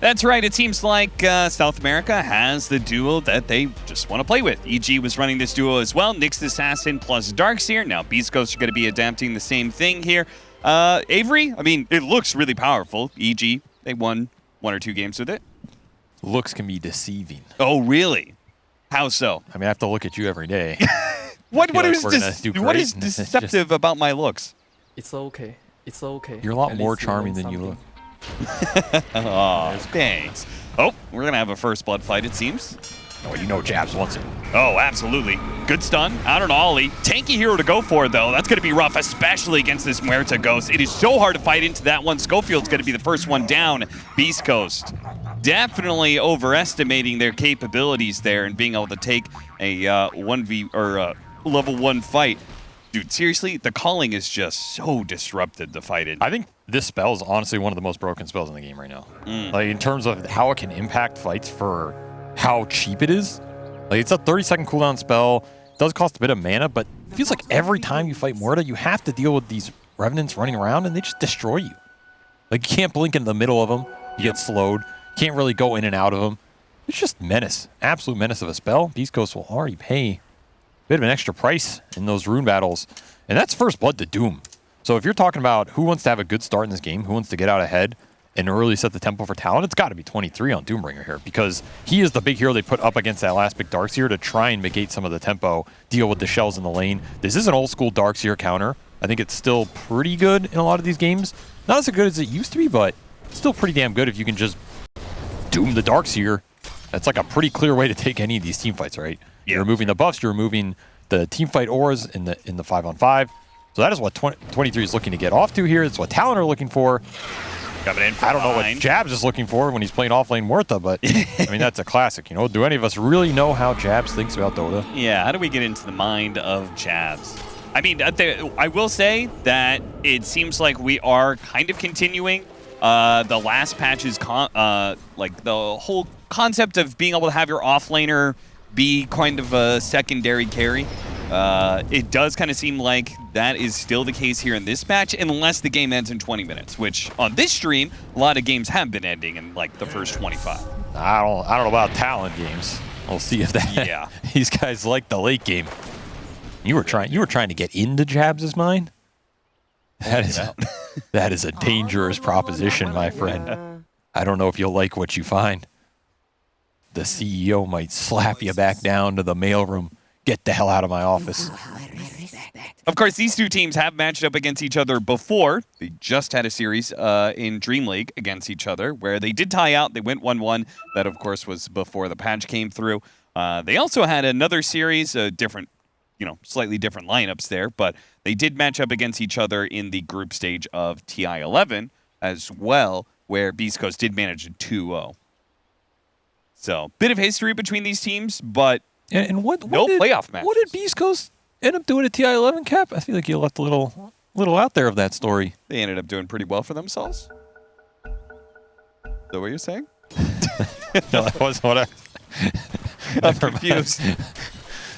That's right. It seems like South America has the duo that they just want to play with. EG was running this duo as well. Nyx Assassin plus Darkseer. Now beastcoast are going to be adapting the same thing here. Avery, I mean, it looks really powerful. EG, they won 1 or 2 games with it. Looks can be deceiving. Oh, really? How so? I mean, I have to look at you every day. What is deceptive about my looks? It's okay. It's okay. You're a lot more charming than you look. Oh, thanks. Oh, we're going to have a first blood fight, it seems. Oh, you know Jabs wants it. Oh, absolutely. Good stun. Out on Ollie. Tanky hero to go for, though. That's going to be rough, especially against this Muerta Ghost. It is so hard to fight into that one. Schofield's going to be the first one down. Beast Coast definitely overestimating their capabilities there and being able to take a 1v or level 1 fight. Dude, seriously, the calling is just so disrupted to fight in. I think this spell is honestly one of the most broken spells in the game right now. Like, in terms of how it can impact fights for how cheap it is. Like, it's a 30-second cooldown spell. It does cost a bit of mana, but it feels like every time you fight Muerta, you have to deal with these Revenants running around, and they just destroy you. Like, you can't blink in the middle of them. You get slowed. You can't really go in and out of them. It's just menace. Absolute menace of a spell. Beast Coast will already pay bit of an extra price in those rune battles, and that's first blood to Doom. So if you're talking about who wants to have a good start in this game, who wants to get out ahead and really set the tempo for Talon, it's got to be 23 on Doombringer here, because he is the big hero they put up against that last big Darkseer to try and negate some of the tempo, deal with the shells in the lane. This is an old school Darkseer counter. I think it's still pretty good in a lot of these games. Not as good as it used to be, but still pretty damn good if you can just Doom the Darkseer. That's like a pretty clear way to take any of these team fights, right? You're removing the buffs, you're removing the team fight auras in the 5-on-5. So that is what 23 is looking to get off to here. That's what Talon are looking for. Coming in I don't know what Jabs is looking for when he's playing offlane Muerta, but I mean, that's a classic. You know, do any of us really know how Jabs thinks about Dota? Yeah, how do we get into the mind of Jabs? I mean, I will say that it seems like we are kind of continuing the last patch's like the whole concept of being able to have your offlaner be kind of a secondary carry. It does kind of seem like that is still the case here in this match, unless the game ends in 20 minutes, which on this stream, a lot of games have been ending in like the first 25. I don't know about Talon games. We'll see if that. Yeah. These guys like the late game. You were trying to get into Jabs' mind? That is a dangerous proposition, my friend. I don't know if you'll like what you find. The CEO might slap you back down to the mailroom. Get the hell out of my office. Of course, these two teams have matched up against each other before. They just had a series in Dream League against each other where they did tie out. They went 1-1. That, of course, was before the patch came through. They also had another series, different, slightly different lineups there, but they did match up against each other in the group stage of TI-11 as well, where Beast Coast did manage a 2-0. So, bit of history between these teams, but and what no playoff match. What did Beast Coast end up doing at TI-11, Cap? I feel like you left a little out there of that story. They ended up doing pretty well for themselves. Is that what you're saying? No, that wasn't what I'm confused.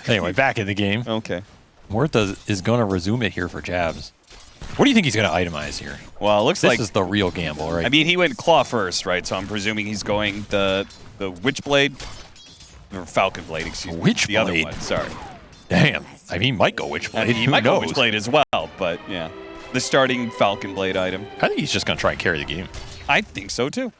Anyway, back in the game. Okay. Muerta is going to resume it here for Jabs. What do you think he's going to itemize here? Well, it looks like this is the real gamble, right? I mean, he went Claw first, right? So I'm presuming he's going the Witchblade or Falcon Blade, excuse me. Witchblade? The other one, sorry. Damn. I mean, he might go Witchblade. I mean, he might go Witchblade as well, but yeah. The starting Falcon Blade item. I think he's just going to try and carry the game. I think so, too.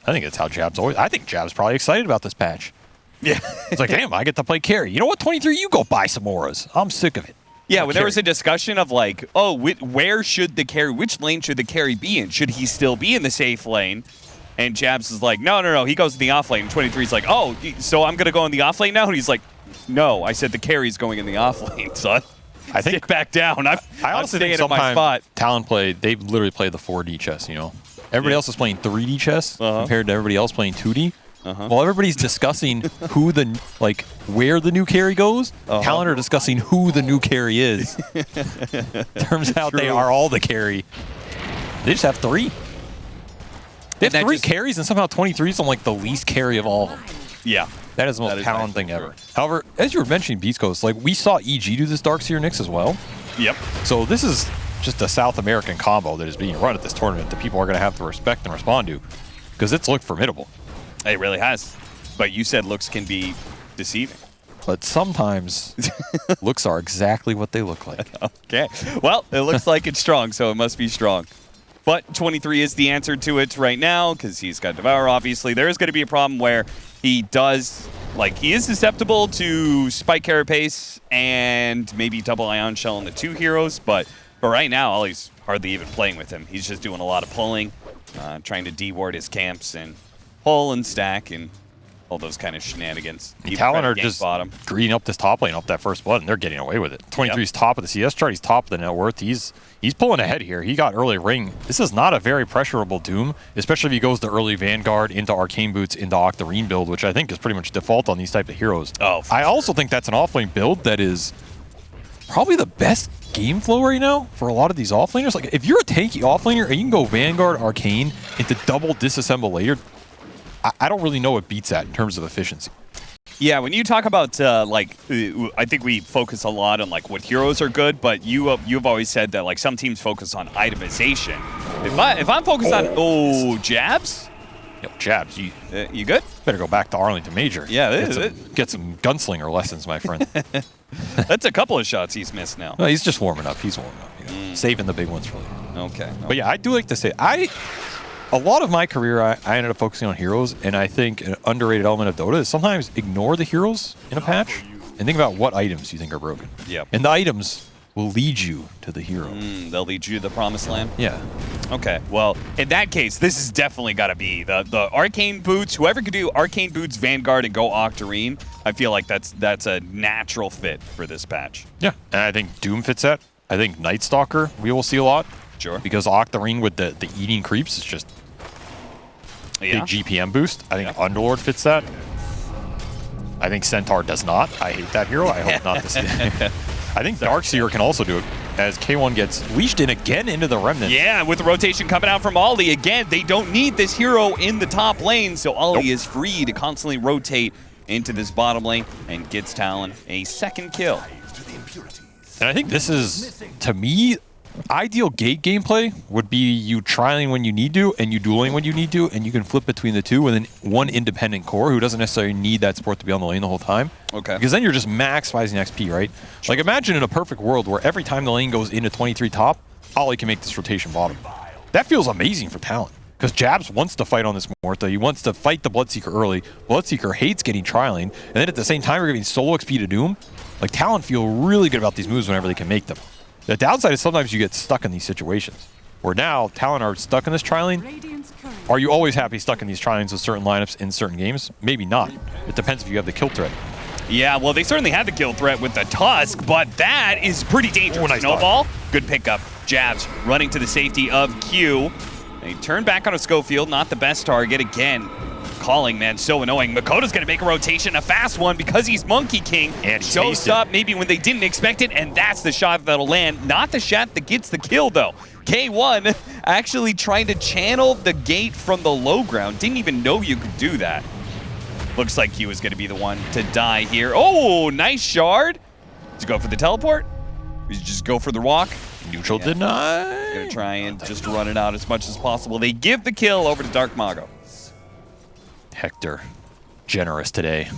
I think that's how Jabs always... I think Jabs probably excited about this patch. Yeah. It's like, damn, I get to play carry. You know what, 23, you go buy some auras. I'm sick of it. Yeah, when there was a discussion of like, oh, where should the carry, which lane should the carry be in? Should he still be in the safe lane? And Jabs is like, no, he goes in the off lane. And 23 is like, oh, so I'm going to go in the off lane now? And he's like, no, I said the carry's going in the off lane, son. I think sit back down. I'm staying at my spot. Talon played, they literally play the 4D chess, Everybody else is playing 3D chess compared to everybody else playing 2D. While everybody's discussing where the new carry goes, Talon are discussing who the new carry is. Turns out they are all the carry. They just have 3. They have 3 carries, and somehow 23 is on like the least carry of all of them. Yeah. That is the most Talon thing ever. However, as you were mentioning Beast Coast, like we saw EG do this Darkseer Nyx as well. Yep. So this is just a South American combo that is being run at this tournament that people are going to have to respect and respond to. because it's looked formidable. It really has. But you said looks can be deceiving. But sometimes looks are exactly what they look like. Okay. Well, it looks like it's strong, so it must be strong. But 23 is the answer to it right now because he's got Devour, obviously. There is going to be a problem where he does, like, he is susceptible to Spike Carapace and maybe double Ion Shell on the 2 heroes. But for right now, Ollie's hardly even playing with him. He's just doing a lot of pulling, trying to deward his camps and pull and stack and all those kind of shenanigans. Talon are just greening up this top lane off that first blood, and they're getting away with it. 23's top of the CS chart. He's top of the net worth. He's pulling ahead here. He got early ring. This is not a very pressurable Doom, especially if he goes to early Vanguard, into Arcane Boots, into Octarine build, which I think is pretty much default on these type of heroes. Oh, I also think that's an offlane build that is probably the best game flow right now for a lot of these offlaners. Like, if you're a tanky offlaner and you can go Vanguard, Arcane into double disassemble layer, I don't really know what beats that in terms of efficiency. Yeah, when you talk about, I think we focus a lot on, like, what heroes are good, but you've always said that, like, some teams focus on itemization. If I'm focused on, jabs? Yo, jabs, you good? Better go back to Arlington Major. Yeah, get some gunslinger lessons, my friend. That's a couple of shots he's missed now. No, he's just warming up. He's warming up. Saving the big ones for later. Okay. But yeah, I do like to say, a lot of my career, I ended up focusing on heroes, and I think an underrated element of Dota is sometimes ignore the heroes in a patch and think about what items you think are broken. Yep. And the items will lead you to the hero. They'll lead you to the promised land? Yeah. Okay, well, in that case, this has definitely got to be the Arcane Boots. Whoever could do Arcane Boots, Vanguard, and go Octarine, I feel like that's a natural fit for this patch. Yeah, and I think Doom fits that. I think Night Stalker we will see a lot. Sure. Because Octarine with the eating creeps is just big GPM boost. I think Underlord fits that. I think Centaur does not. I hate that hero. I hope not to see it. I think Darkseer can also do it as K1 gets leashed in again into the Remnant. Yeah, with the rotation coming out from Ollie, again, they don't need this hero in the top lane, so Ollie is free to constantly rotate into this bottom lane and gets Talon a second kill. And I think this is, to me, ideal gate gameplay would be you trialing when you need to and you dueling when you need to, and you can flip between the two within one independent core who doesn't necessarily need that support to be on the lane the whole time. Okay. Because then you're just maximizing XP, right? Sure. Like, imagine in a perfect world where every time the lane goes into 23 top, Ollie can make this rotation bottom. That feels amazing for Talon. Because Jabs wants to fight on this Morta. He wants to fight the Bloodseeker early. Bloodseeker hates getting trialing. And then at the same time, you're giving solo XP to Doom. Like, Talon feel really good about these moves whenever they can make them. The downside is sometimes you get stuck in these situations. Where now, Talon are stuck in this trialing. Are you always happy stuck in these trialings with certain lineups in certain games? Maybe not. It depends if you have the kill threat. Yeah, well, they certainly had the kill threat with the Tusk, but that is pretty dangerous. Oh, nice Snowball, good pickup. Jabs running to the safety of Q. They turn back on a Schofield, not the best target. Again, calling, man, so annoying. Makoto's going to make a rotation, a fast one, because he's Monkey King. And shows up maybe when they didn't expect it, and that's the shot that'll land. Not the shot that gets the kill, though. K1 actually trying to channel the gate from the low ground. Didn't even know you could do that. Looks like he was going to be the one to die here. Oh, nice shard. Does he go for the teleport? Or does he just go for the walk? Neutral deny. Gonna try and just run it out as much as possible. They give the kill over to Dark Mago. Hector, generous today.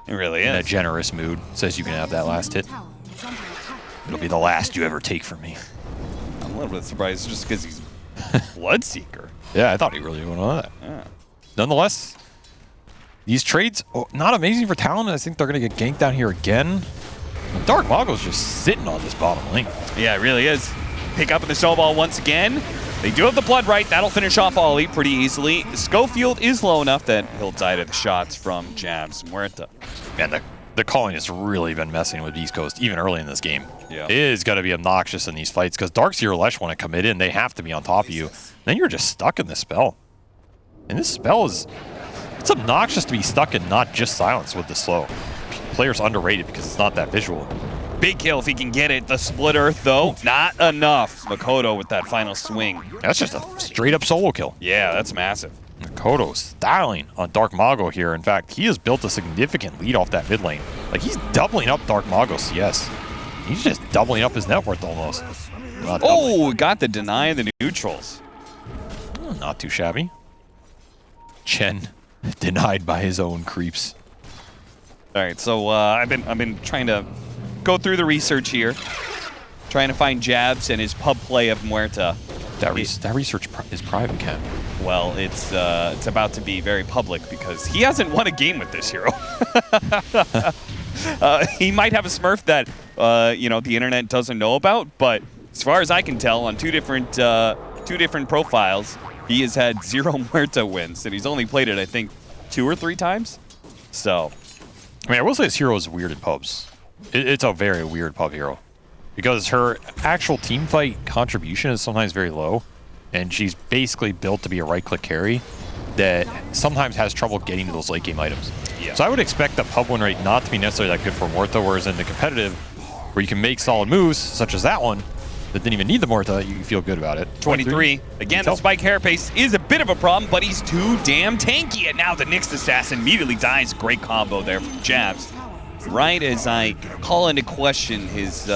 It really In a is. generous mood. Says you can have that last hit. It'll be the last you ever take from me. I'm a little bit surprised just because he's Bloodseeker. Yeah, I thought he really went on that. Yeah. Nonetheless, these trades, not amazing for Talon. I think they're going to get ganked down here again. Dark Mago's just sitting on this bottom lane. Yeah, it really is. Pick up in the snowball once again. They do have the blood right. That'll finish off Ollie pretty easily. Schofield is low enough that he'll die to the shots from Jabs Muerta. Man, the calling has really been messing with East Coast, even early in this game. Yeah. It is going to be obnoxious in these fights, because Darkseer or Lesh want to commit in. They have to be on top of you. Then you're just stuck in this spell. And this spell is... It's obnoxious to be stuck in not just silence with the slow. Players underrated because it's not that visual. Big kill if he can get it. The split earth, though, not enough. Makoto with that final swing. That's just a straight-up solo kill. Yeah, that's massive. Makoto styling on Dark Mago here. In fact, he has built a significant lead off that mid lane. Like, he's doubling up Dark Mago CS. He's just doubling up his net worth almost. Oh, got the deny of the neutrals. Not too shabby. Chen denied by his own creeps. All right, so I've been trying to go through the research here, trying to find Jabs and his pub play of Muerta. That research is private, Ken. Well, it's about to be very public because he hasn't won a game with this hero. He might have a Smurf that the internet doesn't know about, but as far as I can tell, on two different profiles, he has had 0 Muerta wins, and he's only played it, I think, 2 or 3 times. So, I mean, I will say this hero is weird in pubs. It's a very weird pub hero because her actual team fight contribution is sometimes very low, and she's basically built to be a right-click carry that sometimes has trouble getting to those late-game items. Yeah. So I would expect the pub win rate not to be necessarily that good for Muerta, whereas in the competitive, where you can make solid moves, such as that one, that didn't even need the Muerta, you feel good about it. 23. Again, the spike carapace is a bit of a problem, but he's too damn tanky. And now the Nyx assassin immediately dies. Great combo there from Jabs. Right as I call into question his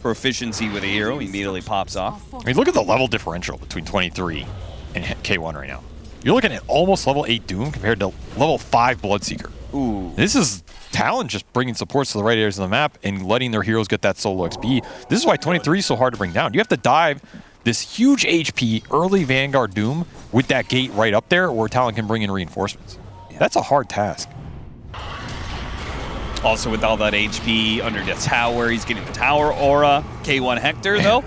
proficiency with a hero, he immediately pops off. I mean, look at the level differential between 23 and K1 right now. You're looking at almost level 8 Doom compared to level 5 Bloodseeker. Ooh. This is Talon just bringing supports to the right areas of the map and letting their heroes get that solo XP. This is why 23 is so hard to bring down. You have to dive this huge HP early Vanguard Doom with that gate right up there where Talon can bring in reinforcements. That's a hard task. Also with all that HP under the tower, he's getting the tower aura. K1 Hector, though,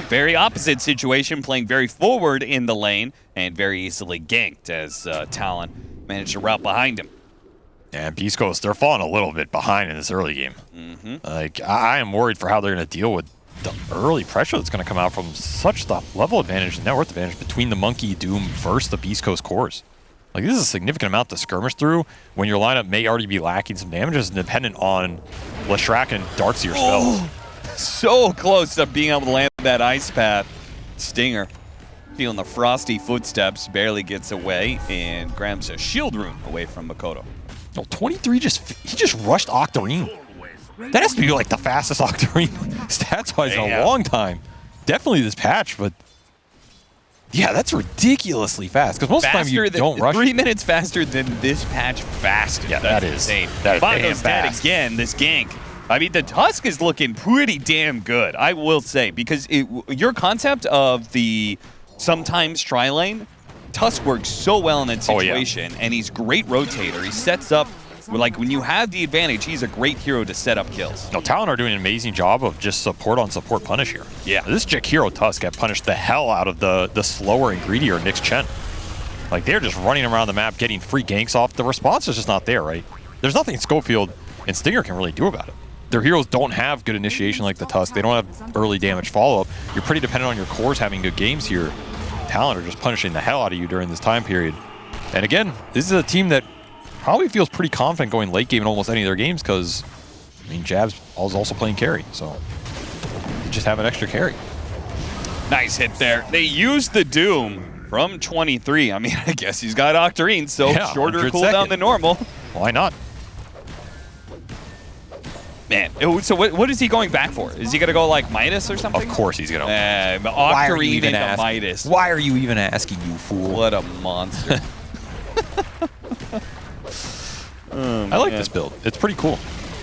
very opposite situation, playing very forward in the lane and very easily ganked as Talon managed to route behind him. And beastcoast, they're falling a little bit behind in this early game. Like, I am worried for how they're going to deal with the early pressure that's going to come out from such the level advantage and net worth advantage between the Monkey, Doom, versus the beastcoast cores. Like, this is a significant amount to skirmish through when your lineup may already be lacking some damages and dependent on Leshrac and Darkseer spells. So close to being able to land that ice path. Stinger, feeling the frosty footsteps, barely gets away and grabs a shield rune away from Makoto. No, 23 he just rushed Octarine. That has to be like the fastest Octarine stats-wise in a long time. Definitely this patch, but yeah, that's ridiculously fast. Because most of the time you don't rush. 3 minutes faster than this patch fast. Yeah, that's that is insane. That is Bongo's dead fast. again, this gank. I mean, the Tusk is looking pretty damn good, I will say, because your concept of the sometimes tri-lane, Tusk works so well in that situation, and he's great rotator. He sets up, like, when you have the advantage, he's a great hero to set up kills. No, Talon are doing an amazing job of just support on support punish here. Yeah. This Jakiro Tusk got punished the hell out of the slower and greedier Nyx Chen. Like, they're just running around the map, getting free ganks off. The response is just not there, right? There's nothing Schofield and Stinger can really do about it. Their heroes don't have good initiation like the Tusk. They don't have early damage follow-up. You're pretty dependent on your cores having good games here. Talon are just punishing the hell out of you during this time period. And again, this is a team that probably feels pretty confident going late game in almost any of their games because, I mean, Jabs is also playing carry, so you just have an extra carry. Nice hit there. They used the Doom from 23. I mean, I guess he's got Octarine, so shorter cooldown than normal. Why not? Man, so what is he going back for? Is he going to go like Midas or something? Of course he's going to. Octarine into Midas. Why are you even asking, you fool? What a monster. I like this build. It's pretty cool.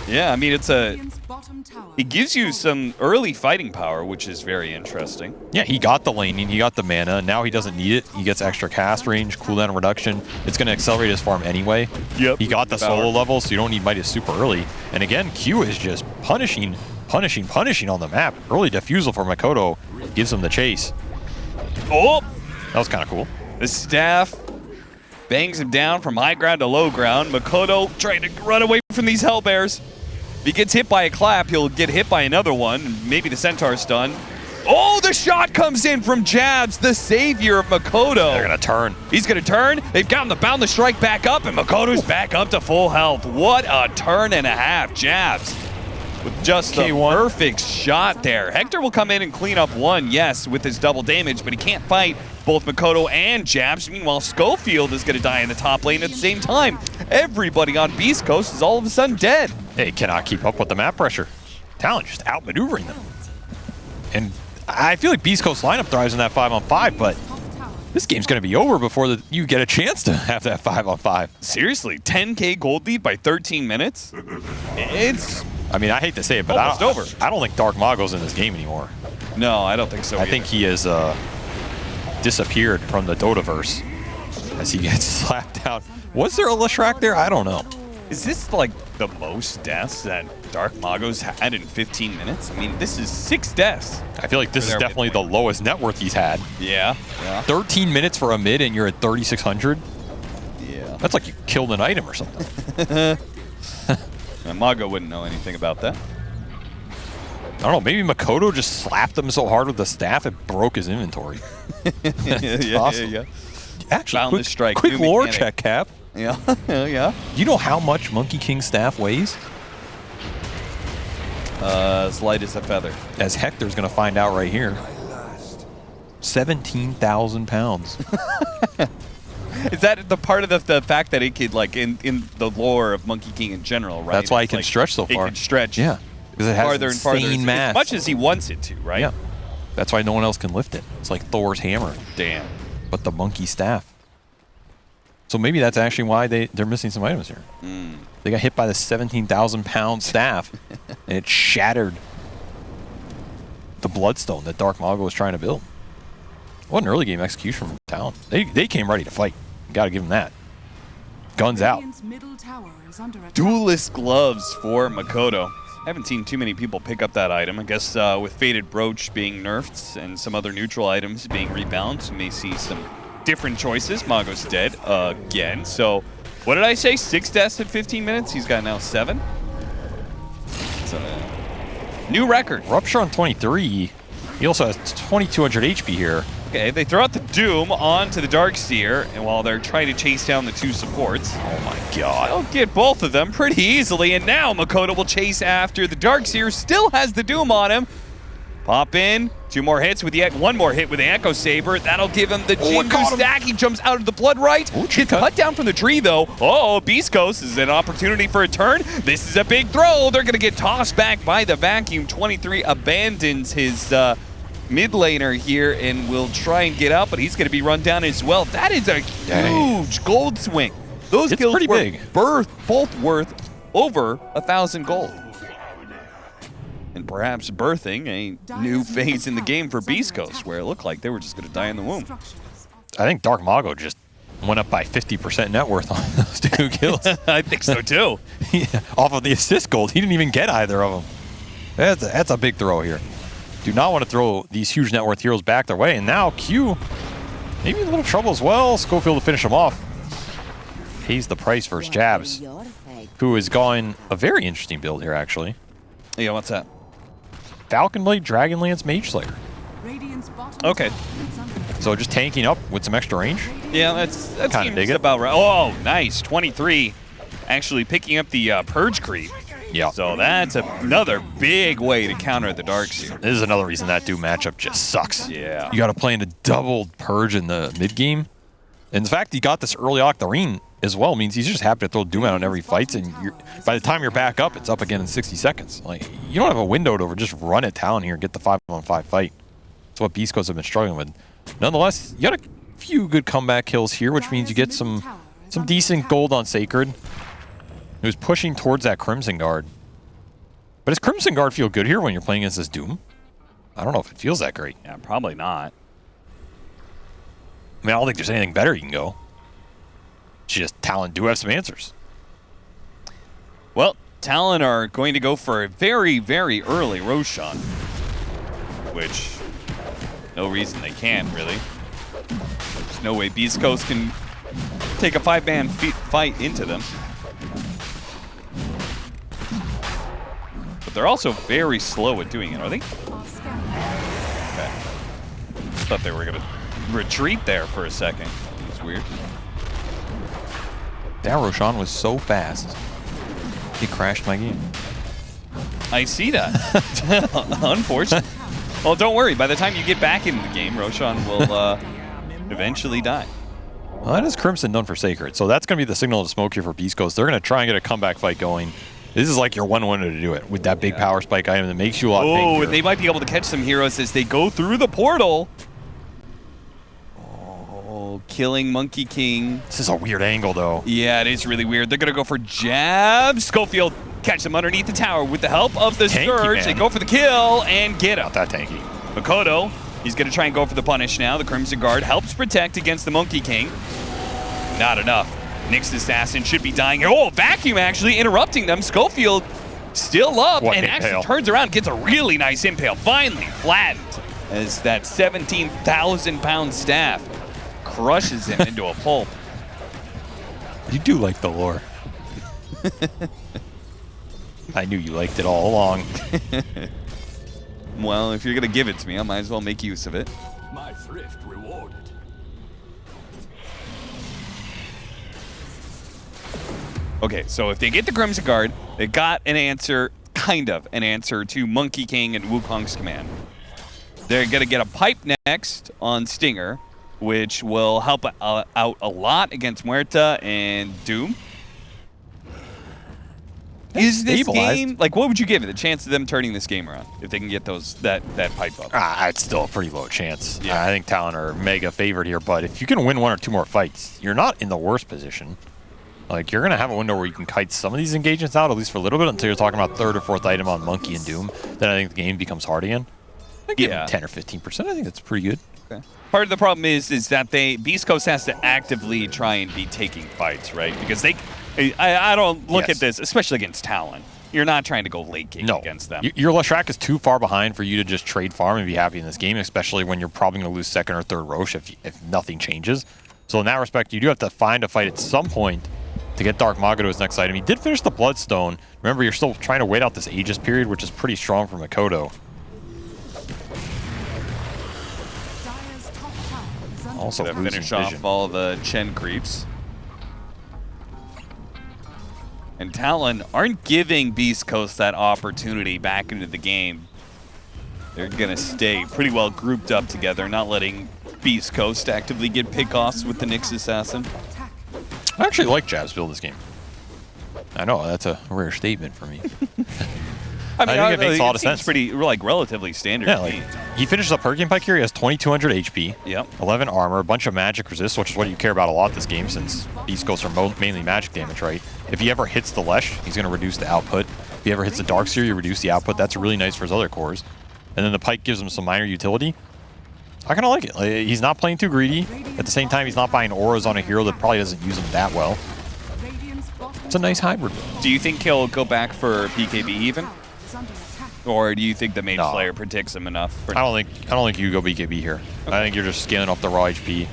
Yeah, I mean, it gives you some early fighting power, which is very interesting. Yeah, he got the laning, he got the mana. Now he doesn't need it. He gets extra cast range, cooldown reduction. It's going to accelerate his farm anyway. Yep. He got the solo level, so you don't need Midas super early. And again, Q is just punishing on the map. Early defusal for Makoto gives him the chase. Oh! That was kind of cool. The staff bangs him down from high ground to low ground. Makoto trying to run away from these Hellbears. If he gets hit by a clap, he'll get hit by another one. Maybe the Centaur's stun. Oh, the shot comes in from Jabs, the savior of Makoto. They're going to turn. He's going to turn. They've gotten the Boundless Strike back up, and Makoto's back up to full health. What a turn and a half. Jabs with just the perfect shot there. Hector will come in and clean up one, yes, with his double damage, but he can't fight both Makoto and Jabs. Meanwhile, Schofield is going to die in the top lane at the same time. Everybody on Beast Coast is all of a sudden dead. They cannot keep up with the map pressure. Talon just outmaneuvering them. And I feel like Beast Coast lineup thrives in that 5-on-5, but This game's going to be over before you get a chance to have that 5-on-5. Seriously, 10K gold lead by 13 minutes? It's I mean, I hate to say it, but almost over. I don't think Dark Mago's in this game anymore. No, I don't think so I think he has disappeared from the Dotaverse as he gets slapped down. Was there a Leshrac there? I don't know. Is this like the most deaths that Dark Mago's had in 15 minutes? I mean, this is 6 deaths. I feel like this is definitely the lowest net worth he's had. Yeah. 13 minutes for a mid and you're at 3,600? Yeah. That's like you killed an item or something. Mago wouldn't know anything about that. I don't know, maybe Makoto just slapped him so hard with the staff it broke his inventory. Yeah. Actually, Found the strike. quick New lore mechanic. check, Cap. Yeah. Yeah. Do you know how much Monkey King's staff weighs? As light as a feather. As Hector's going to find out right here. 17,000 pounds. Is that the part of the fact that it could, like, in the lore of Monkey King in general, right? That's why it It's can like, stretch so far. It can stretch Yeah. Because it has farther and farther. insane As mass. much as he wants it to, right? Yeah. That's why no one else can lift it. It's like Thor's hammer. Damn. But the monkey staff. So maybe that's actually why they're missing some items here. They got hit by the 17,000-pound staff, and it shattered the bloodstone that Dark Mago was trying to build. What an early game execution from Talon. They came ready to fight. Got to give them that. Guns out. Duelist gloves for Makoto. I haven't seen too many people pick up that item. I guess with Faded Brooch being nerfed and some other neutral items being rebalanced, we may see some different choices. Mago's dead again. So, what did I say? 6 deaths in 15 minutes? He's got now 7. It's a new record. Rupture on 23. He also has 2,200 HP here. Okay, they throw out the Doom onto the Darkseer, and while they're trying to chase down the 2 supports, Oh my god. they'll get both of them pretty easily, and now Makoto will chase after the Darkseer. Still has the Doom on him. Pop in, 2 more hits with the 1 more hit with the Echo Saber. That'll give him the Jingu stack. He jumps out of the Blood Right. Gets cut down from the tree though. Oh, Beast Coast is an opportunity for a turn. This is a big throw. They're gonna get tossed back by the vacuum. 23 abandons his mid laner here and will try and get out, but he's gonna be run down as well. That is a huge gold swing. Those It's kills pretty were big. both worth over 1,000 gold. And perhaps birthing a new phase in the game for Beast Coast, where it looked like they were just going to die in the womb. I think Dark Mago just went up by 50% net worth on those 2 kills. I think so too. Yeah, off of the assist gold. He didn't even get either of them. That's a big throw here. Do not want to throw these huge net worth heroes back their way. And now Q, maybe in a little trouble as well. Schofield to finish him off. Pays the price for his jabs, who is going a very interesting build here, actually. Yeah, what's that? Falcon Blade, Dragonlance, Mage Slayer. Okay. So just tanking up with some extra range. Yeah, that Kinda dig seems it. about right. Oh, nice. 23 actually picking up the Purge creep. Yeah. So that's another big way to counter the Darkseer. This is another reason that Doom matchup just sucks. Yeah. You got to play in a doubled Purge in the mid game. And the fact he got this early Octarine as well means he's just happy to throw Doom out in every fight, and by the time you're back up, it's up again in 60 seconds. Like, you don't have a window to just run at Talon here and get the 5-on-5 fight. That's what Beast Coast have been struggling with. Nonetheless, you got a few good comeback kills here, which means you get some decent gold on Sacred, who's pushing towards that Crimson Guard. But does Crimson Guard feel good here when you're playing against this Doom? I don't know if it feels that great. Yeah, probably not. I mean, I don't think there's anything better you can go. It's just Talon do have some answers. Well, Talon are going to go for a very, very early Roshan, which no reason they can't, really. There's no way Beast Coast can take a 5-man fight into them. But they're also very slow at doing it, are they? Okay. Thought they were going to retreat there for a second. That was weird. That Roshan was so fast, he crashed my game. I see that. Unfortunately. Well, don't worry. By the time you get back into the game, Roshan will eventually die. Well, that is Crimson done for Sacred. So that's going to be the signal to smoke here for Beast Coast. They're going to try and get a comeback fight going. This is like your one window to do it with that big power spike item that makes you a lot tankier. Oh, they might be able to catch some heroes as they go through the portal. killing Monkey King. This is a weird angle, though. Yeah, it is really weird. They're going to go for jab. Schofield catch them underneath the tower with the help of the Tanky, Surge. man. They go for the kill and get him. Not that tanky. Makoto, he's going to try and go for the punish now. The Crimson Guard helps protect against the Monkey King. Not enough. Nyx Assassin should be dying. Oh, Vacuum actually interrupting them. Schofield still up What and impale. actually turns around, gets a really nice impale. Finally flattened as that 17,000-pound staff crushes him into a pulp. You do like the lore. I knew you liked it all along. Well, if you're going to give it to me, I might as well make use of it. My thrift rewarded. Okay, so if they get the Crimson Guard, they got an answer, kind of an answer to Monkey King and Wukong's command. They're going to get a pipe next on Stinger, which will help out a lot against Muerta and Doom. Is this stabilized. game, like, what would you give it, the chance of them turning this game around if they can get that pipe up? It's still a pretty low chance. Yeah. I think Talon are mega favored here, but if you can win one or two more fights, you're not in the worst position. Like, you're going to have a window where you can kite some of these engagements out, at least for a little bit, until you're talking about third or fourth item on Monkey and Doom. Then I think the game becomes hard again. I give Yeah. them 10 or 15%. I think that's pretty good. Okay. Part of the problem is that Beast Coast has to actively try and be taking fights, right? Because I don't look Yes. at this, especially against Talon. You're not trying to go late game No. against them. Your Leshrac is too far behind for you to just trade farm and be happy in this game, especially when you're probably going to lose second or third Roche if nothing changes. So in that respect, you do have to find a fight at some point to get Dark Mago to his next item. He did finish the Bloodstone. Remember, you're still trying to wait out this Aegis period, which is pretty strong for Makoto. Also, to losing finish vision. off all the Chen creeps. And Talon aren't giving Beast Coast that opportunity back into the game. They're going to stay pretty well grouped up together, not letting Beast Coast actively get pickoffs with the Nyx Assassin. I actually like Jab's build this game. I know, that's a rare statement for me. I mean, I think it makes a lot of seems sense. pretty, like, relatively standard. Yeah, to like, me. he finishes up Hurricane Pike here. He has 2,200 HP, Yep. 11 armor, a bunch of magic resist, which is what you care about a lot this game since Beast Ghosts are mainly magic damage, right? If he ever hits the Lesh, he's going to reduce the output. If he ever hits the Darkseer, you reduce the output. That's really nice for his other cores. And then the Pike gives him some minor utility. I kind of like it. Like, he's not playing too greedy. At the same time, he's not buying auras on a hero that probably doesn't use him that well. It's a nice hybrid. Do you think he'll go back for BKB even? Or do you think the main No. player protects him enough? For I don't think you go BKB here. I think you're just scaling off the raw HP.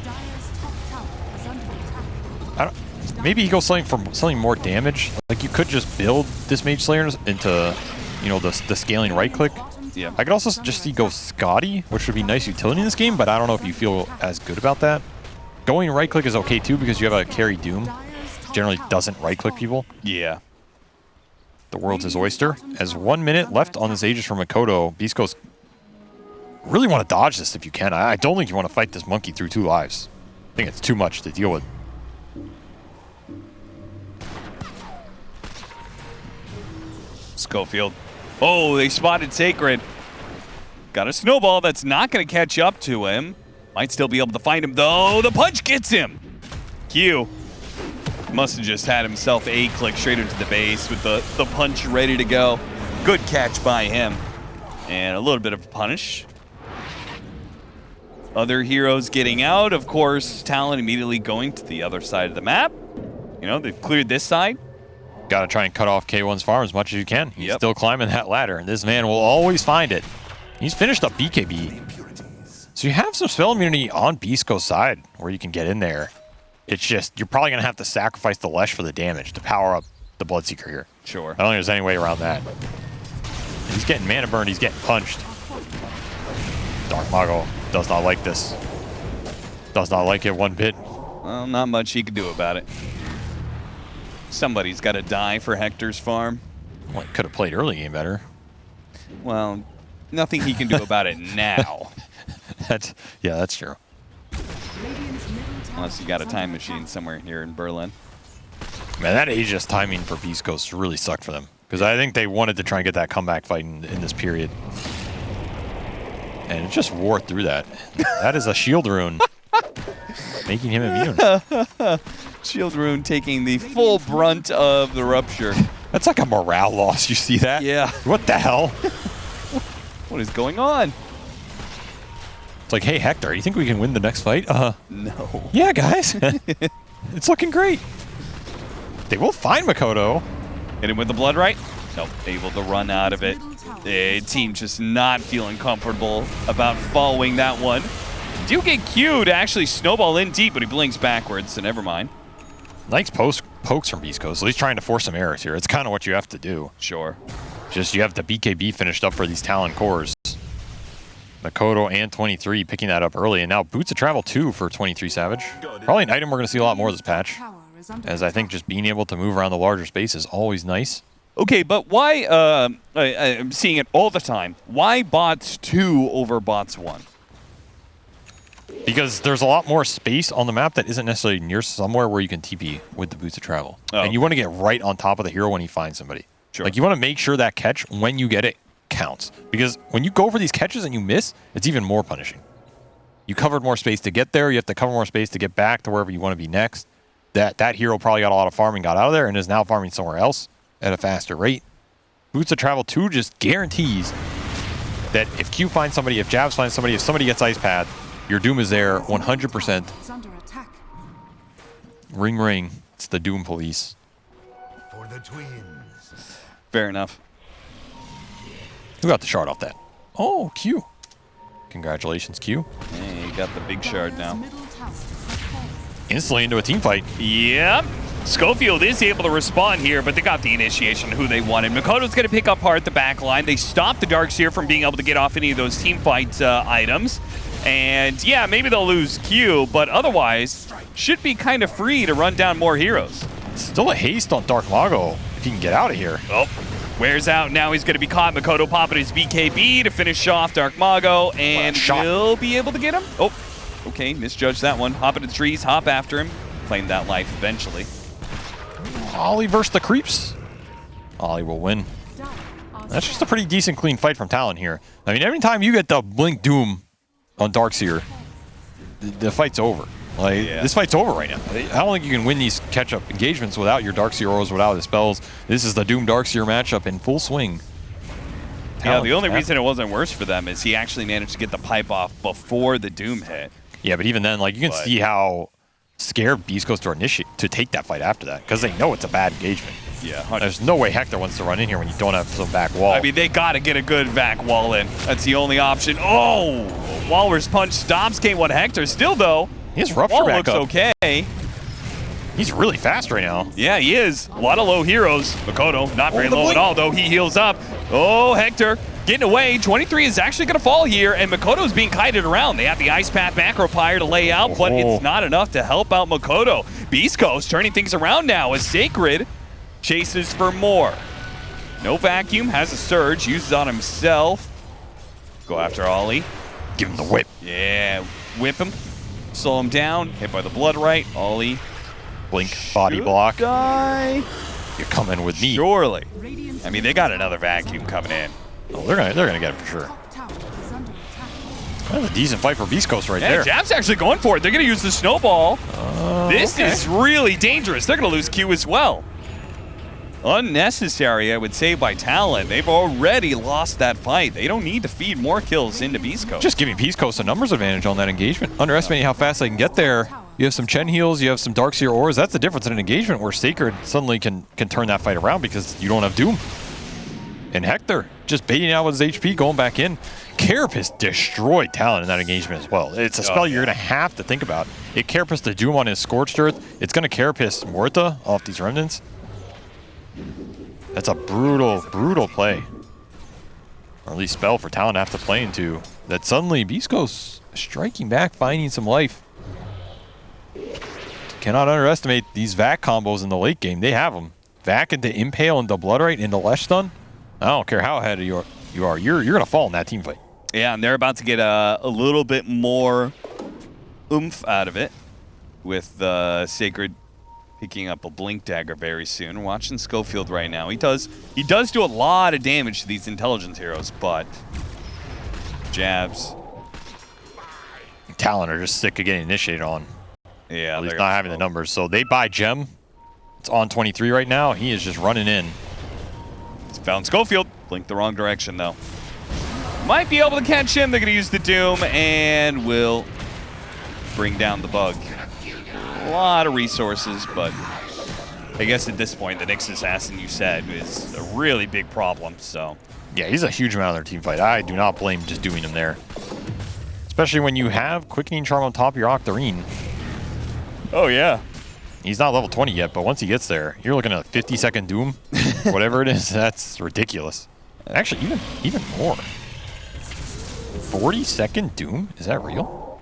Maybe he goes selling more damage. Like, you could just build this Mage Slayer into, you know, the scaling right click. Yeah. I could also just see go Scotty, which would be nice utility in this game, but I don't know if you feel as good about that. Going right click is okay too because you have a carry Doom. Generally doesn't right click people. Yeah. The world's his oyster. As 1 minute left on this Aegis from Makoto, Beast Coast really want to dodge this if you can. I don't think you want to fight this monkey through 2 lives. I think it's too much to deal with. Schofield. Oh, they spotted Sacred. Got a snowball that's not going to catch up to him. Might still be able to find him, though. The punch gets him. Q must have just had himself a click straight into the base with the punch ready to go. Good catch by him. And a little bit of a punish. Other heroes getting out. Of course, Talon immediately going to the other side of the map. You know, they've cleared this side. Got to try and cut off K1's farm as much as you can. He's Yep. still climbing that ladder, and this man will always find it. He's finished up BKB. So you have some spell immunity on Beast Coast's side where you can get in there. It's just, you're probably going to have to sacrifice the Lesh for the damage to power up the Bloodseeker here. Sure. I don't think there's any way around that. He's getting mana burned, he's getting punched. Dark Mago does not like this. Does not like it one bit. Well, not much he can do about it. Somebody's got to die for Hector's farm. Well, he could have played early game better. Well, nothing he can do about it now. Yeah, that's true. Unless you got a time machine somewhere here in Berlin. Man, that Aegis timing for Beast Coast really sucked for them. Because I think they wanted to try and get that comeback fight in this period. And it just wore through that. That is a shield rune. making him immune. Shield Rune taking the full brunt of the rupture. That's like a morale loss. You see that? Yeah. What the hell? What is going on? It's like, hey, Hector, you think we can win the next fight? No. Yeah, guys. It's looking great. They will find Makoto. Hit him with the blood right? Nope. Able to run out of it. The team just not feeling comfortable about following that one. Do get Q to actually snowball in deep, but he blinks backwards, so never mind. Nice pokes from beastcoast. So he's trying to force some errors here. It's kind of what you have to do. Sure. Just you have the BKB finished up for these Talon cores. Makoto and 23 picking that up early, and now Boots of Travel 2 for 23 Savage. Probably an item we're going to see a lot more this patch, as I think just being able to move around the larger space is always nice. Okay, but why, I'm seeing it all the time, why bots 2 over bots 1? Because there's a lot more space on the map that isn't necessarily near somewhere where you can TP with the Boots of Travel. Oh. And you want to get right on top of the hero when he finds somebody. Sure. Like, you want to make sure that catch, when you get it, counts. Because when you go for these catches and you miss, it's even more punishing. You covered more space to get there. You have to cover more space to get back to wherever you want to be next. That hero probably got a lot of farming, got out of there, and is now farming somewhere else at a faster rate. Boots of Travel 2 just guarantees that if Q finds somebody, if Jabs finds somebody, if somebody gets Ice Path, your Doom is there 100%. Ring, ring. It's the Doom police. For the twins. Fair enough. Who got the shard off that? Oh, Q. Congratulations, Q. Hey, you got the big shard now. Instantly into a team fight. Yep. Schofield is able to respond here, but they got the initiation who they wanted. Makoto's going to pick up hard the back line. They stopped the Darkseer from being able to get off any of those team fight items. And yeah, maybe they'll lose Q, but otherwise should be kind of free to run down more heroes. Still a haste on Dark Mago if he can get out of here. Oh, wears out. Now he's going to be caught. Makoto popping his BKB to finish off Dark Mago, and will be able to get him. Oh, okay, misjudged that one. Hop into the trees, hop after him. Claim that life eventually. Ollie versus the creeps. Ollie will win. That's just a pretty decent, clean fight from Talon here. I mean, every time you get the Blink Doom on Darkseer, the fight's over. Like, This fight's over right now. I don't think you can win these catch-up engagements without your Darkseer auras, without the spells. This is the Doom Darkseer matchup in full swing. Yeah, the only reason it wasn't worse for them is he actually managed to get the pipe off before the Doom hit. Yeah, but even then, like, you can see how scared Beast goes to initiate to take that fight after that, because they know it's a bad engagement. Yeah, there's no way Hector wants to run in here when you don't have some back wall. I mean, they got to get a good back wall in. That's the only option. Oh, Walrus Punch stops K1 Hector. Still, though, his rupture wall back looks up. Okay. He's really fast right now. Yeah, he is. A lot of low heroes. Makoto, not very low at all, though. He heals up. Oh, Hector getting away. 23 is actually going to fall here, and Makoto's being kited around. They have the Ice Path Macro Pyre to lay out, but it's not enough to help out Makoto. Beast Coast turning things around now as Sacred chases for more. No vacuum, has a surge, uses on himself. Go after Ollie. Give him the whip. Yeah, whip him. Slow him down. Hit by the blood right. Ollie. Blink, body block. Die. You're coming with me. Surely. I mean, they got another vacuum coming in. Oh, they're gonna get it for sure. That's a decent fight for Beast Coast right there. Jab's actually going for it. They're going to use the snowball. This is really dangerous. They're going to lose Q as well. Unnecessary, I would say, by Talon. They've already lost that fight. They don't need to feed more kills into Beast Coast. Just giving Beast Coast a numbers advantage on that engagement. Underestimating how fast they can get there. You have some Chen heals, you have some Darkseer auras. That's the difference in an engagement where Sacred suddenly can turn that fight around because you don't have Doom. And Hector just baiting out with his HP, going back in. Carapace destroyed Talon in that engagement as well. It's a spell you're going to have to think about. It Carapace the Doom on his Scorched Earth. It's going to Carapace Muerta off these Remnants. That's a brutal, brutal play. Or at least spell for Talon to have to play into. That suddenly Beast goes striking back, finding some life. Cannot underestimate these Vac combos in the late game. They have them. Vac into Impale, into Bloodright, into Lesh Stun. I don't care how ahead you are. You're going to fall in that team fight. Yeah, and they're about to get a little bit more oomph out of it with Sacred picking up a Blink Dagger very soon. Watching Schofield right now. He does do a lot of damage to these intelligence heroes, but Jabs. Talon are just sick of getting initiated on. Yeah, At least not having the numbers. So they buy Gem. It's on 23 right now. He is just running in. It's found Schofield. Blinked the wrong direction, though. Might be able to catch him. They're going to use the Doom and will bring down the Bug. A lot of resources, but I guess at this point, the Nyx Assassin, you said, is a really big problem, so. Yeah, he's a huge amount of their team fight. I do not blame just doing him there. Especially when you have Quickening Charm on top of your Octarine. Oh, yeah. He's not level 20 yet, but once he gets there, you're looking at a 50-second Doom. Whatever it is, that's ridiculous. Actually, even more. 40-second Doom? Is that real?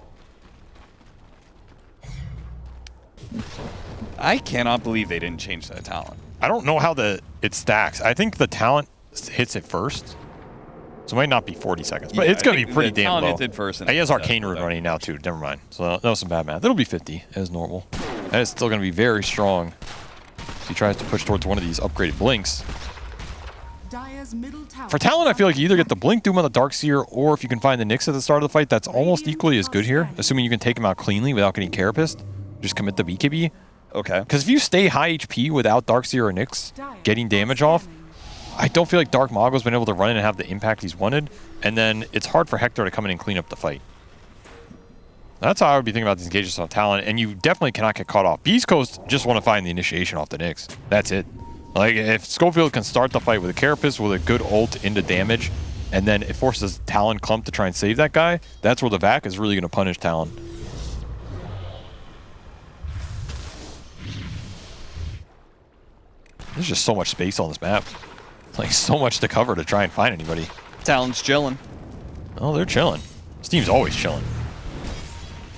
I cannot believe they didn't change that talent. I don't know how it stacks. I think the talent hits it first. So it might not be 40 seconds, but it's going to be pretty damn low. Hits it first, and he has Arcane Rune running now, too. Never mind. So that was some bad math. It'll be 50 as normal. And it's still going to be very strong. If he tries to push towards one of these upgraded Blinks. For Talon, I feel like you either get the Blink Doom on the Darkseer, or if you can find the Nyx at the start of the fight, that's almost equally as good here, assuming you can take him out cleanly without getting Carapaced. Just commit the BKB. Okay. Because if you stay high HP without Darkseer or Nyx, getting damage off, I don't feel like Dark Mago's been able to run in and have the impact he's wanted, and then it's hard for Hector to come in and clean up the fight. That's how I would be thinking about these engagements on Talon, and you definitely cannot get caught off. Beast Coast just want to find the initiation off the Nyx. That's it. Like, if Schofield can start the fight with a Carapace with a good ult into damage, and then it forces Talon Clump to try and save that guy, that's where the VAC is really going to punish Talon. There's just so much space on this map. Like, so much to cover to try and find anybody. Talon's chilling. Oh, they're chilling. This team's always chilling.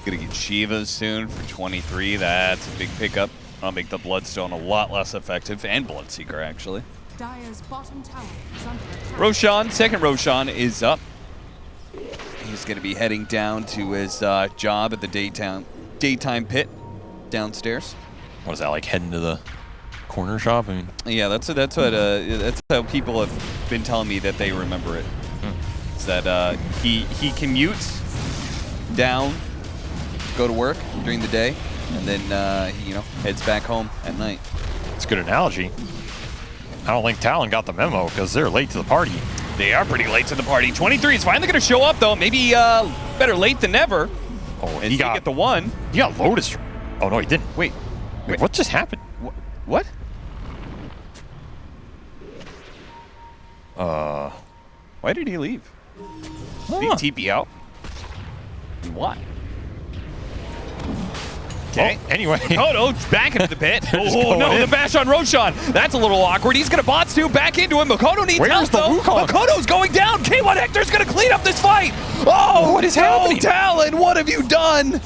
Gonna get Shivas soon for 23. That's a big pickup. I'll make the Bloodstone a lot less effective, and Bloodseeker, actually. Roshan, second Roshan is up. He's gonna be heading down to his job at the daytime pit downstairs. What is that, like heading to the corner shop? I mean, yeah, that's how people have been telling me that they remember it. It's that he commutes down, go to work during the day, and then he, heads back home at night. It's a good analogy. I don't think Talon got the memo because they're late to the party. They are pretty late to the party. 23 is finally going to show up, though. Maybe better late than never. Oh, he got the one. He got Lotus. Oh, no, he didn't. Wait, what just happened? What? Why did he leave? Did he TP out? And why? Okay. Well, anyway. Makoto back into the pit. Oh, no, the bash on Roshan. That's a little awkward. He's going to bots too. Back into him. Makoto needs help, though. Makoto's going down. K1 Hector's going to clean up this fight. Oh, what is happening? Talon, what have you done?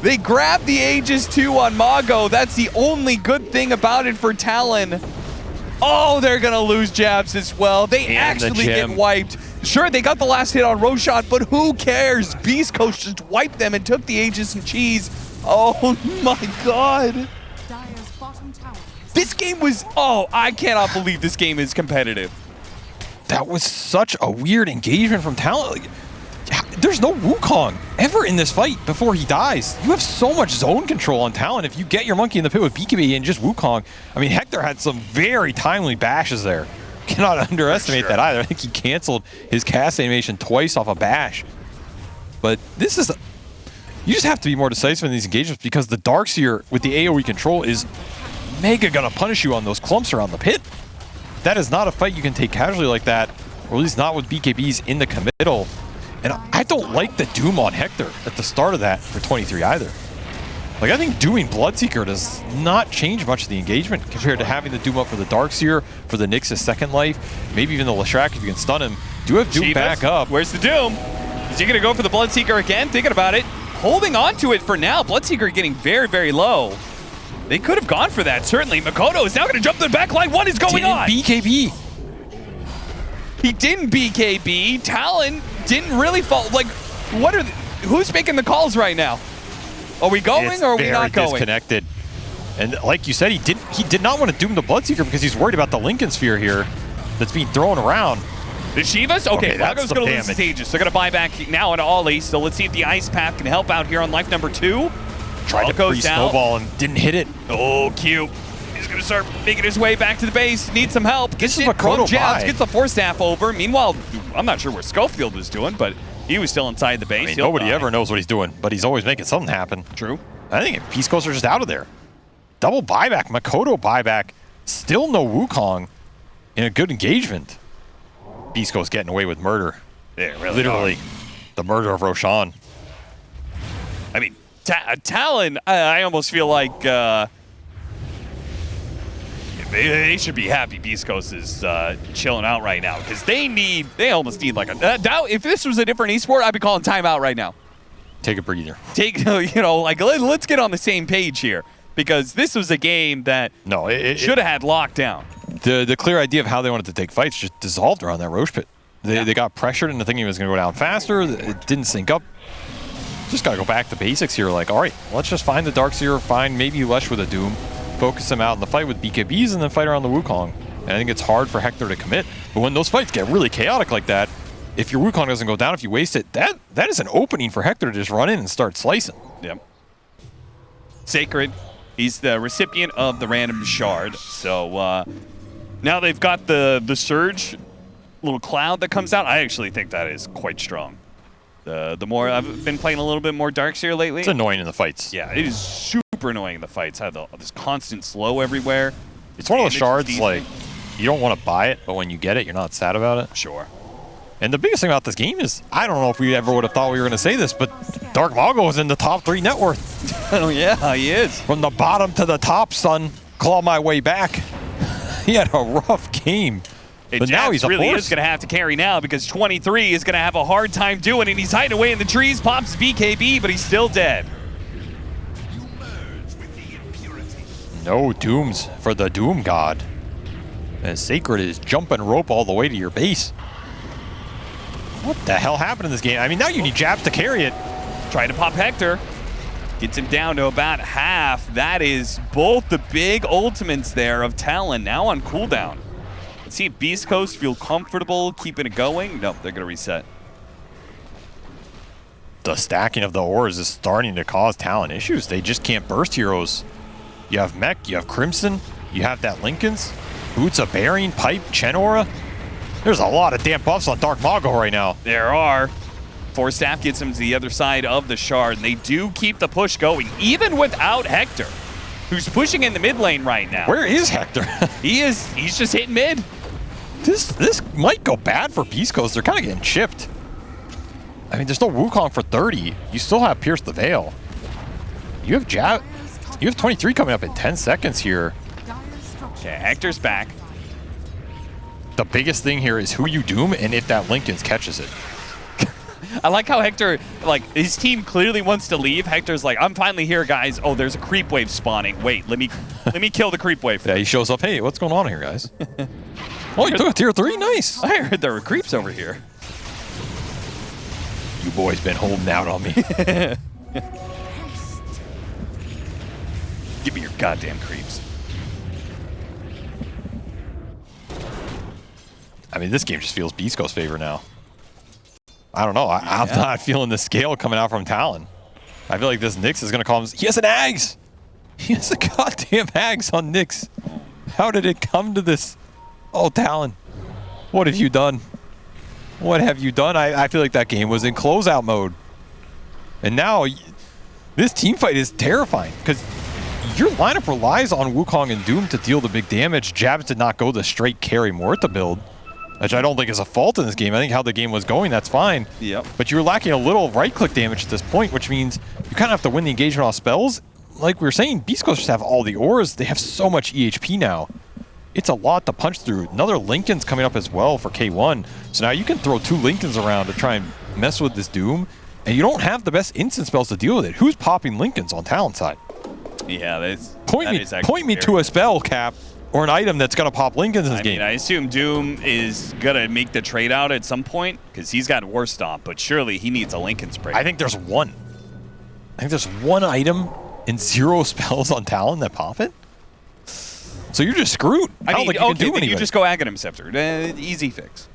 They grabbed the Aegis 2 on Mago. That's the only good thing about it for Talon. Oh, they're going to lose jabs as well. They actually get wiped. Sure, they got the last hit on Roshan, but who cares? Beast Coast just wiped them and took the Aegis and cheese. Oh my god. This game was... Oh, I cannot believe this game is competitive. That was such a weird engagement from Talon. There's no Wukong ever in this fight before he dies. You have so much zone control on Talon if you get your monkey in the pit with BKB and just Wukong. I mean, Hector had some very timely bashes there. Cannot underestimate that either. I think he canceled his cast animation twice off a bash. But this is... You just have to be more decisive in these engagements because the Darkseer with the AoE control is mega gonna punish you on those clumps around the pit. That is not a fight you can take casually like that, or at least not with BKBs in the committal. And I don't like the Doom on Hector at the start of that for 23 either. Like, I think doing Bloodseeker does not change much of the engagement compared to having the Doom up for the Darkseer, for the Nyx's second life, maybe even the Leshrac if you can stun him. Do have Doom back up. Where's the Doom? Is he going to go for the Bloodseeker again? Thinking about it. Holding on to it for now. Bloodseeker getting very, very low. They could have gone for that, certainly. Makoto is now going to jump to the back line. What is going on? BKB. He didn't BKB. Talon didn't really fall. Like, what are... Who's making the calls right now? Are we going or are we not going? Disconnected. And like you said, he did not want to Doom the Bloodseeker because he's worried about the Lincoln Sphere here that's being thrown around. The Shivas? Okay, that's Lago's some going to lose damage. his Aegis. They're going to buy back now on Ollie, so let's see if the Ice Path can help out here on life number 2. Tried to goes down. pre-snowball and didn't hit it. Oh, cute. He's going to start making his way back to the base. Needs some help. Gets is it Makoto from Jabs. by. Gets the Force Staff over. Meanwhile, I'm not sure what Schofield was doing, but he was still inside the base. I mean, He'll nobody die. ever knows what he's doing, but he's always making something happen. True. I think Peace Coast are just out of there. Double buyback, Makoto buyback. Still no Wukong in a good engagement. Peace Coast getting away with murder. Yeah, really. Literally, the murder of Roshan. I mean, Talon, I almost feel like they should be happy Beast Coast is chilling out right now because they almost need like a if this was a different esport, I'd be calling timeout right now. Take a breather. Let's get on the same page here because this was a game that No, it should have had lockdown. The clear idea of how they wanted to take fights just dissolved around that Roche pit. They got pressured into thinking it was going to go down faster. It didn't sync up. Just got to go back to basics here. Like, all right, let's just find the Darkseer, find maybe Lesh with a Doom, focus them out in the fight with BKBs, and then fight around the Wukong. And I think it's hard for Hector to commit. But when those fights get really chaotic like that, if your Wukong doesn't go down, if you waste it, that is an opening for Hector to just run in and start slicing. Yep. Sacred, he's the recipient of the random shard. So now they've got the Surge little cloud that comes out. I actually think that is quite strong. The more I've been playing a little bit more Darkseer lately. It's annoying in the fights. Yeah, it is super annoying in the fights. Have this constant slow everywhere. It's one of those Damage is shards, decent. like, you don't want to buy it, but when you get it, you're not sad about it. Sure. And the biggest thing about this game is, I don't know if we ever would have thought we were going to say this, but Dark Mago is in the top 3 net worth. Oh yeah, he is. From the bottom to the top, son. Claw my way back. He had a rough game. But now he's a really force. is going to have to carry now because 23 is going to have a hard time doing it. He's hiding away in the trees, pops BKB, but he's still dead. You merge with the impurity. No dooms for the Doom God. And Sacred is jumping rope all the way to your base. What the hell happened in this game? I mean, now you need Jabs to carry it. Trying to pop Hector. Gets him down to about half. That is both the big ultimates there of Talon now on cooldown. Let's see if Beast Coast feel comfortable keeping it going. Nope, they're going to reset. The stacking of the ores is starting to cause Talon issues. They just can't burst heroes. You have Mech, you have Crimson, you have that Linken's, Boots of Bearing, Pipe, Chen Aura. There's a lot of damn buffs on Dark Mago right now. There are. Force Staff gets him to the other side of the shard, and they do keep the push going, even without Hector, who's pushing in the mid lane right now. Where is Hector? He's just hitting mid. This might go bad for Beast Coast. They're kind of getting chipped. I mean, there's no Wukong for 30. You still have Pierce the Veil. You have Jab. You have 23 coming up in 10 seconds here. Okay, Hector's back. The biggest thing here is who you doom and if that Linken's catches it. I like how Hector, like, his team clearly wants to leave. Hector's like, I'm finally here, guys. Oh, there's a creep wave spawning. Wait, let me kill the creep wave. Yeah, he shows up. Hey, what's going on here, guys? Oh, you took a tier 3? Nice. I heard there were creeps over here. You boys been holding out on me. Give me your goddamn creeps. I mean, this game just feels Beast Coast's favor now. I don't know. I'm not feeling the scale coming out from Talon. I feel like this Nyx is going to call him. He has an Ags! He has a goddamn Ags on Nyx. How did it come to this? Oh, Talon. What have you done? What have you done? I feel like that game was in closeout mode. And now, this team fight is terrifying because your lineup relies on Wukong and Doom to deal the big damage. Jabs did not go the straight carry Morta build, which I don't think is a fault in this game. I think how the game was going, that's fine. Yep. But you're lacking a little right-click damage at this point, which means you kind of have to win the engagement off spells. Like we were saying, Beast Coast just have all the auras. They have so much EHP now. It's a lot to punch through. Another Linken's coming up as well for K1. So now you can throw 2 Linken's around to try and mess with this Doom, and you don't have the best instant spells to deal with it. Who's popping Linken's on Talon's side? Yeah, Point me to a spell, Cap, or an item that's going to pop Linken's in this game. I mean, I assume Doom is going to make the trade out at some point because he's got War Stomp, but surely he needs a Linken Spray. I think there's one. I think there's one item and 0 spells on Talon that pop it. So you're just screwed. I mean, don't think you can okay, do then you anything. just go Aghanim Scepter. Easy fix.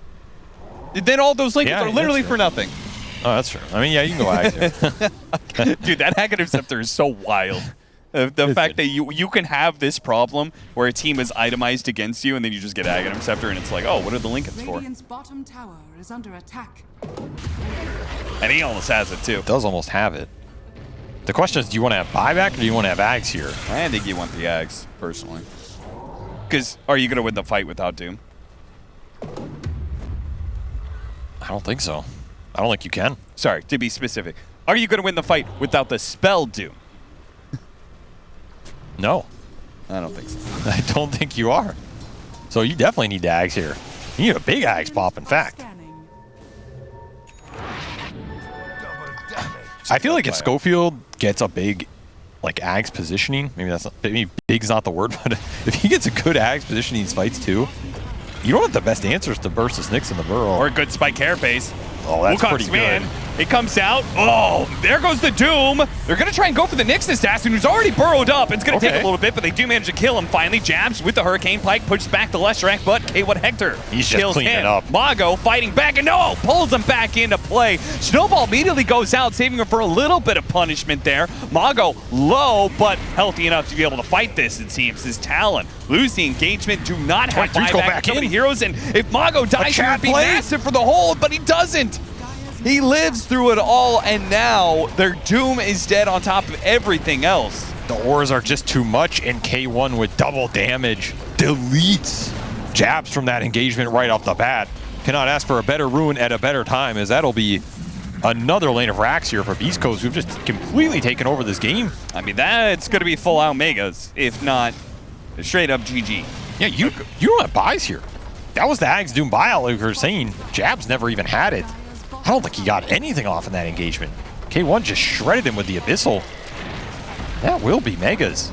then all those links Yeah, are literally that's for nothing. Oh, that's true. I mean, yeah, you can go Ags here. Dude, that Hack Interceptor is so wild. The fact that you can have this problem where a team is itemized against you and then you just get Hack Interceptor and it's like, oh, what are the Lincolns for? Radiant's bottom tower is under attack. And he almost has it too. Does almost have it. The question is, do you want to have buyback or do you want to have Ags here? I think you want the Ags, personally. Because are you going to win the fight without Doom? I don't think so. I don't think you can. Sorry, to be specific. Are you going to win the fight without the spell Doom? No. I don't think so. I don't think you are. So you definitely need the Ags here. You need a big Ags pop, in fact. Scanning. Double damage. I feel like if Schofield gets a big, like, Ags positioning, maybe big's not the word, but if he gets a good Ags positioning in these fights too, you don't have the best answers to burst the Snicks in the burrow. Or a good spike carapace. Oh, that's pretty man. good. It comes out. Oh, there goes the Doom. They're going to try and go for the Nyx assassin, who's already burrowed up. It's going to take a little bit, but they do manage to kill him finally. Jabs with the Hurricane Pike, pushes back the Leshrac, but K1 Hector He's just kills cleaning him. up. Mago fighting back, and no, pulls him back into play. Snowball immediately goes out, saving him for a little bit of punishment there. Mago low, but healthy enough to be able to fight this, it seems. His Talon lose the engagement, do not have 23 go buyback. back So many in. heroes, and if Mago dies, it Chad would be play. massive for the hold, but he doesn't. He lives through it all, and now their Doom is dead on top of everything else. The ores are just too much, and K1 with double damage deletes Jabs from that engagement right off the bat. Cannot ask for a better ruin at a better time, as that'll be another lane of racks here for Beast Coast, who've just completely taken over this game. I mean, that's going to be full out megas, if not straight up GG. Yeah, you don't have buys here. That was the Ags Doom buyout, like we were saying. Jabs never even had it. I don't think he got anything off in that engagement. K1 just shredded him with the Abyssal. That will be Megas.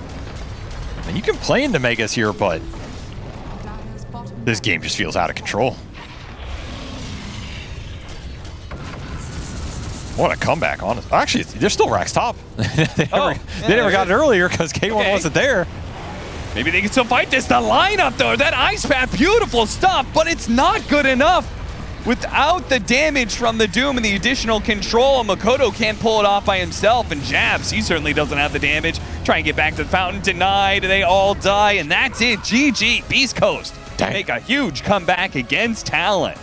And you can play into Megas here, but Dire's bottom this game just feels out of control. What a comeback, honestly. Actually, they're still racks top. they never got it earlier because K1 wasn't there. Maybe they can still fight this. The lineup, though, that Ice Path, beautiful stuff, but it's not good enough. Without the damage from the Doom and the additional control, Makoto can't pull it off by himself, and Jabs, he certainly doesn't have the damage. Try and get back to the fountain, denied, they all die, and that's it. GG, Beast Coast. Dang. Make a huge comeback against Talon.